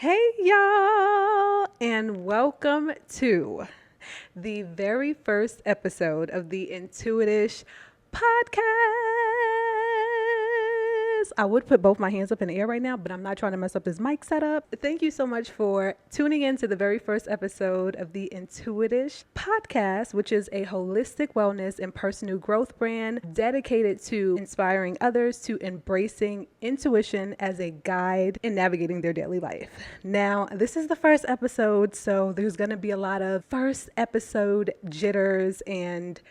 Hey, y'all, and welcome to the very first episode of the Intuitish podcast. I would put both my hands up in the air right now, but I'm not trying to mess up this mic setup. Thank you so much for tuning in to the very first episode of the Intuitish podcast, which is a holistic wellness and personal growth brand dedicated to inspiring others to embracing intuition as a guide in navigating their daily life. Now, this is the first episode, so there's going to be a lot of first episode jitters and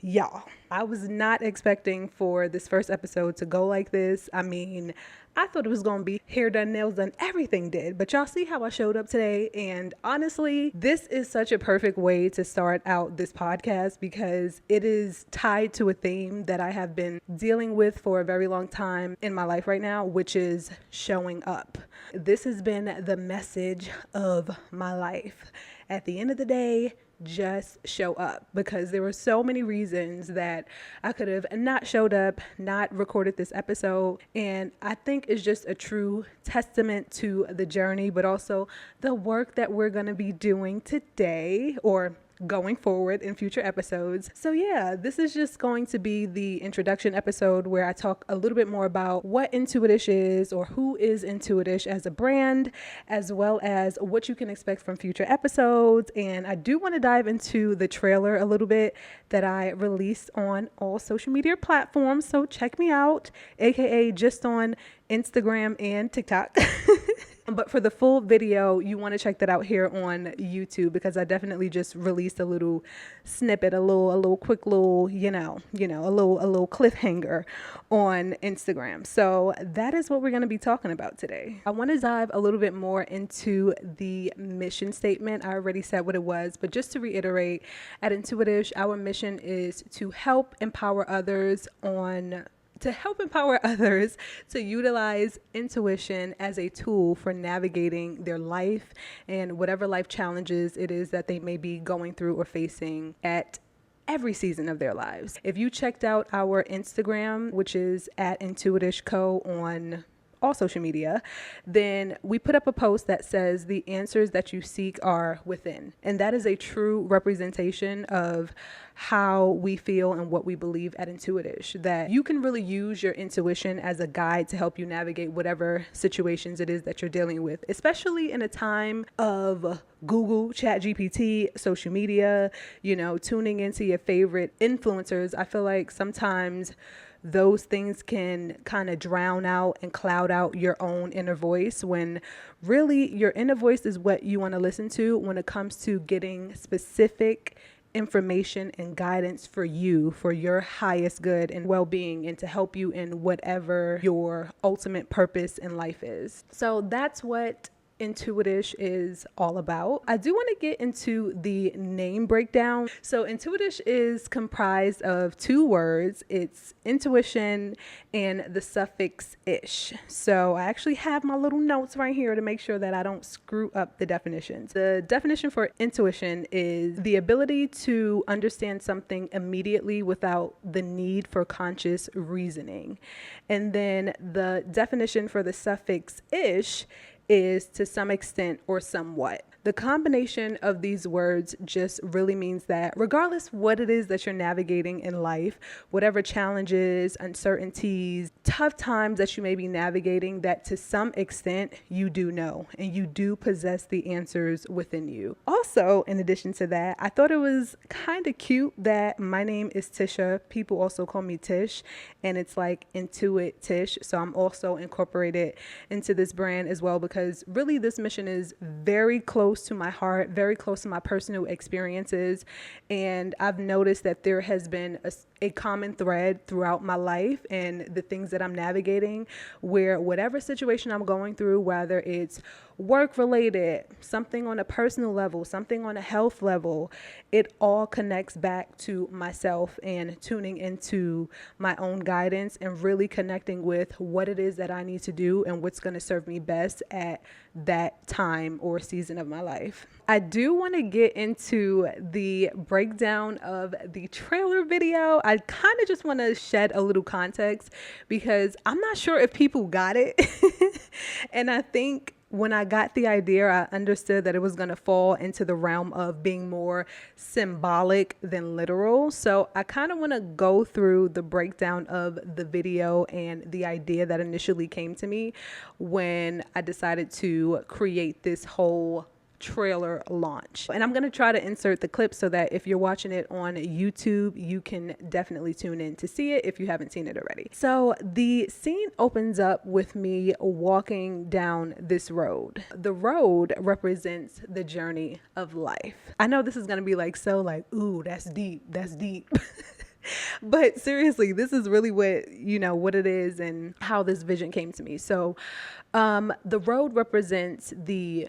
y'all, I was not expecting for this first episode to go like this. I mean, I thought it was going to be hair done, nails done, everything did. But y'all see how I showed up today. And honestly, this is such a perfect way to start out this podcast because it is tied to a theme that I have been dealing with for a very long time in my life right now, which is showing up. This has been the message of my life. At the end of the day, just show up, because there were so many reasons that I could have not showed up, not recorded this episode. And I think it's just a true testament to the journey, but also the work that we're going to be doing today or going forward in future episodes. So yeah, this is just going to be the introduction episode where I talk a little bit more about what Intuitish is, or who is Intuitish as a brand, as well as what you can expect from future episodes. And I do want to dive into the trailer a little bit that I released on all social media platforms. So check me out, aka just on Instagram and TikTok. But for the full video, you want to check that out here on YouTube, because I definitely just released a little snippet, a little quick little, a little cliffhanger on Instagram. So that is what we're going to be talking about today. I want to dive a little bit more into the mission statement. I already said what it was, but just to reiterate, at Intuitish, our mission is to help empower others to utilize intuition as a tool for navigating their life and whatever life challenges it is that they may be going through or facing at every season of their lives. If you checked out our Instagram, which is at Intuitish Co on all social media, then we put up a post that says the answers that you seek are within. And that is a true representation of how we feel and what we believe at Intuitish, that you can really use your intuition as a guide to help you navigate whatever situations it is that you're dealing with, especially in a time of Google, ChatGPT, social media, tuning into your favorite influencers. I feel like sometimes those things can kind of drown out and cloud out your own inner voice, when really your inner voice is what you want to listen to when it comes to getting specific information and guidance for you, for your highest good and well-being, and to help you in whatever your ultimate purpose in life is. So that's what Intuitish is all about. I do want to get into the name breakdown. So Intuitish is comprised of two words. It's intuition and the suffix ish. So I actually have my little notes right here to make sure that I don't screw up the definitions. The definition for intuition is the ability to understand something immediately without the need for conscious reasoning. And then the definition for the suffix ish is to some extent or somewhat. The combination of these words just really means that regardless what it is that you're navigating in life, whatever challenges, uncertainties, tough times that you may be navigating, that to some extent you do know and you do possess the answers within you. Also, in addition to that, I thought it was kind of cute that my name is Tisha. People also call me Tish, and it's like Intuitish. So I'm also incorporated into this brand as well, because really this mission is very close to my heart, very close to my personal experiences. And I've noticed that there has been a common thread throughout my life and the things that I'm navigating, where whatever situation I'm going through, whether it's work related, something on a personal level, something on a health level, it all connects back to myself and tuning into my own guidance and really connecting with what it is that I need to do and what's going to serve me best at that time or season of my life. I do want to get into the breakdown of the trailer video. I kind of just want to shed a little context because I'm not sure if people got it. And I think when I got the idea, I understood that it was going to fall into the realm of being more symbolic than literal. So I kind of want to go through the breakdown of the video and the idea that initially came to me when I decided to create this whole trailer launch. And I'm going to try to insert the clip so that if you're watching it on YouTube, you can definitely tune in to see it if you haven't seen it already. So the scene opens up with me walking down this road. The road represents the journey of life. I know this is going to be ooh, that's deep. That's deep. But seriously, this is really what it is and how this vision came to me. So the road represents the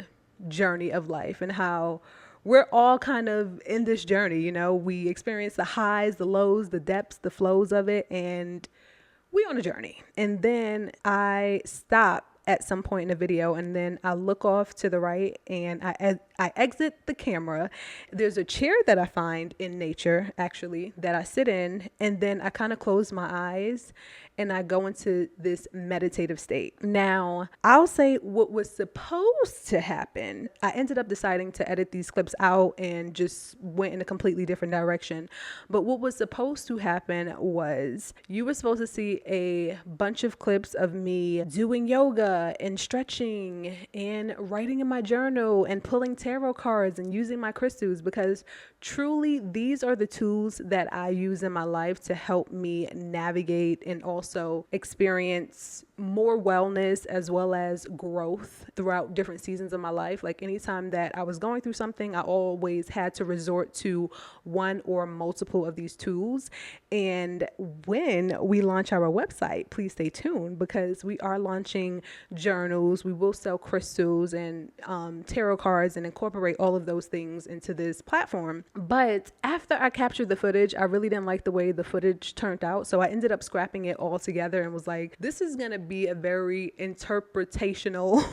journey of life and how we're all kind of in this journey. We experience the highs, the lows, the depths, the flows of it, and we on a journey. And then I stop at some point in the video, and then I look off to the right and I exit the camera. There's a chair that I find in nature, actually, that I sit in, and then I kind of close my eyes and I go into this meditative state. Now, I'll say what was supposed to happen. I ended up deciding to edit these clips out and just went in a completely different direction. But what was supposed to happen was you were supposed to see a bunch of clips of me doing yoga and stretching and writing in my journal and pulling tarot cards and using my crystals, because truly these are the tools that I use in my life to help me navigate and also experience more wellness as well as growth throughout different seasons of my life. Like anytime that I was going through something, I always had to resort to one or multiple of these tools. And when we launch our website, please stay tuned, because we are launching journals. We will sell crystals and tarot cards and incorporate all of those things into this platform. But after I captured the footage, I really didn't like the way the footage turned out. So I ended up scrapping it all together and was like, this is going to be a very interpretational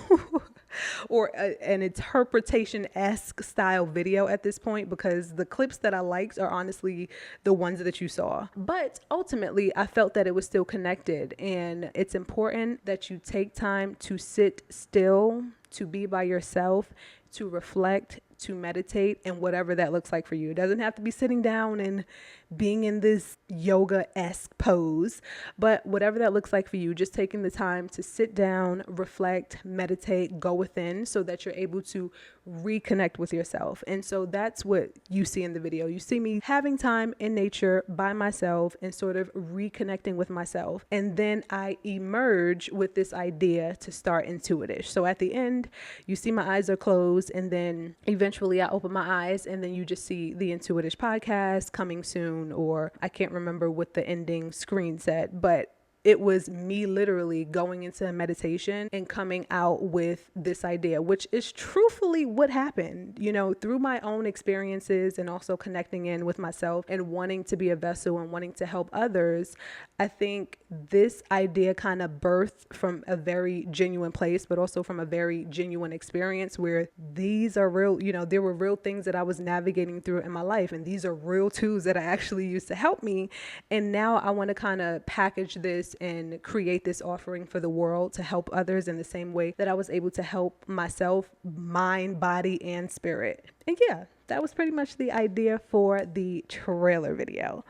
or an interpretation-esque style video at this point, because the clips that I liked are honestly the ones that you saw. But ultimately, I felt that it was still connected, and it's important that you take time to sit still, to be by yourself, to reflect, to meditate, and whatever that looks like for you. It doesn't have to be sitting down and being in this yoga-esque pose, but whatever that looks like for you, just taking the time to sit down, reflect, meditate, go within, so that you're able to reconnect with yourself. And so that's what you see in the video. You see me having time in nature by myself and sort of reconnecting with myself. And then I emerge with this idea to start Intuitish. So at the end, you see my eyes are closed, and then eventually I open my eyes, and then you just see the Intuitish podcast coming soon, or I can't remember what the ending screen said, but it was me literally going into a meditation and coming out with this idea, which is truthfully what happened, through my own experiences and also connecting in with myself and wanting to be a vessel and wanting to help others. I think this idea kind of birthed from a very genuine place, but also from a very genuine experience where these are real, there were real things that I was navigating through in my life. And these are real tools that I actually used to help me. And now I want to kind of package this and create this offering for the world to help others in the same way that I was able to help myself, mind, body, and spirit. And yeah, that was pretty much the idea for the trailer video.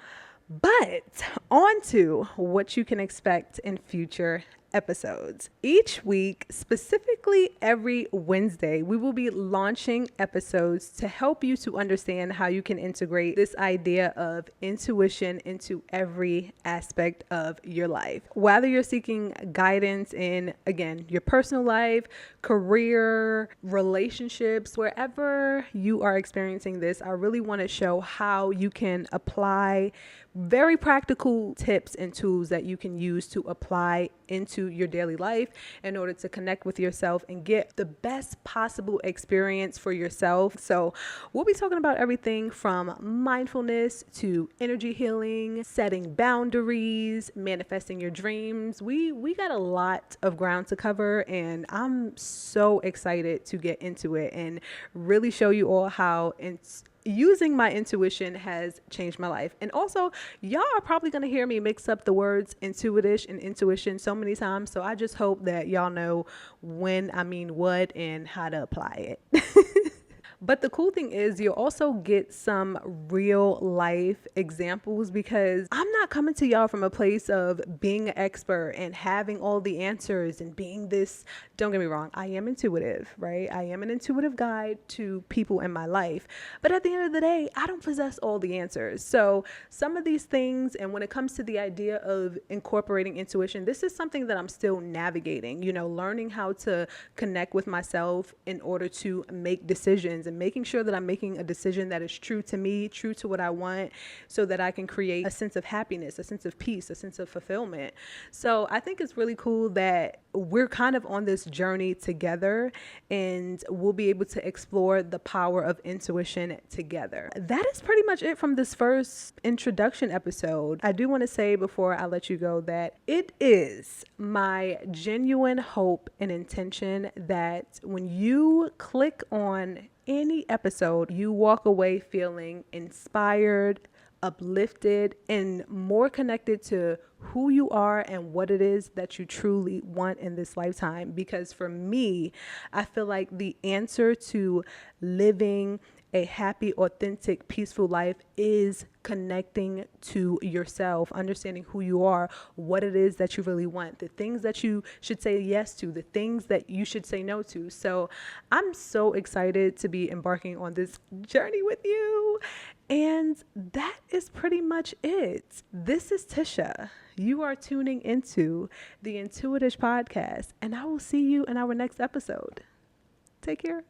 But on to what you can expect in future episodes. Each week, specifically every Wednesday, we will be launching episodes to help you to understand how you can integrate this idea of intuition into every aspect of your life. Whether you're seeking guidance in, again, your personal life, career, relationships, wherever you are experiencing this, I really want to show how you can apply very practical tips and tools that you can use to apply into your daily life in order to connect with yourself and get the best possible experience for yourself. So we'll be talking about everything from mindfulness to energy healing, setting boundaries, manifesting your dreams. We got a lot of ground to cover, and I'm so excited to get into it and really show you all how using my intuition has changed my life. And also, y'all are probably going to hear me mix up the words intuitish and intuition so many times. So I just hope that y'all know when I mean what and how to apply it. But the cool thing is you'll also get some real life examples, because I'm not coming to y'all from a place of being an expert and having all the answers and being this. Don't get me wrong, I am intuitive, right? I am an intuitive guide to people in my life. But at the end of the day, I don't possess all the answers. So some of these things, and when it comes to the idea of incorporating intuition, this is something that I'm still navigating, learning how to connect with myself in order to make decisions, and making sure that I'm making a decision that is true to me, true to what I want, so that I can create a sense of happiness, a sense of peace, a sense of fulfillment. So I think it's really cool that we're kind of on this journey together, and we'll be able to explore the power of intuition together. That is pretty much it from this first introduction episode. I do want to say before I let you go that it is my genuine hope and intention that when you click on any episode, you walk away feeling inspired, uplifted, and more connected to who you are and what it is that you truly want in this lifetime. Because for me, I feel like the answer to living a happy, authentic, peaceful life is connecting to yourself, understanding who you are, what it is that you really want, the things that you should say yes to, the things that you should say no to. So I'm so excited to be embarking on this journey with you. And that is pretty much it. This is Tisha. You are tuning into the Intuitish podcast, and I will see you in our next episode. Take care.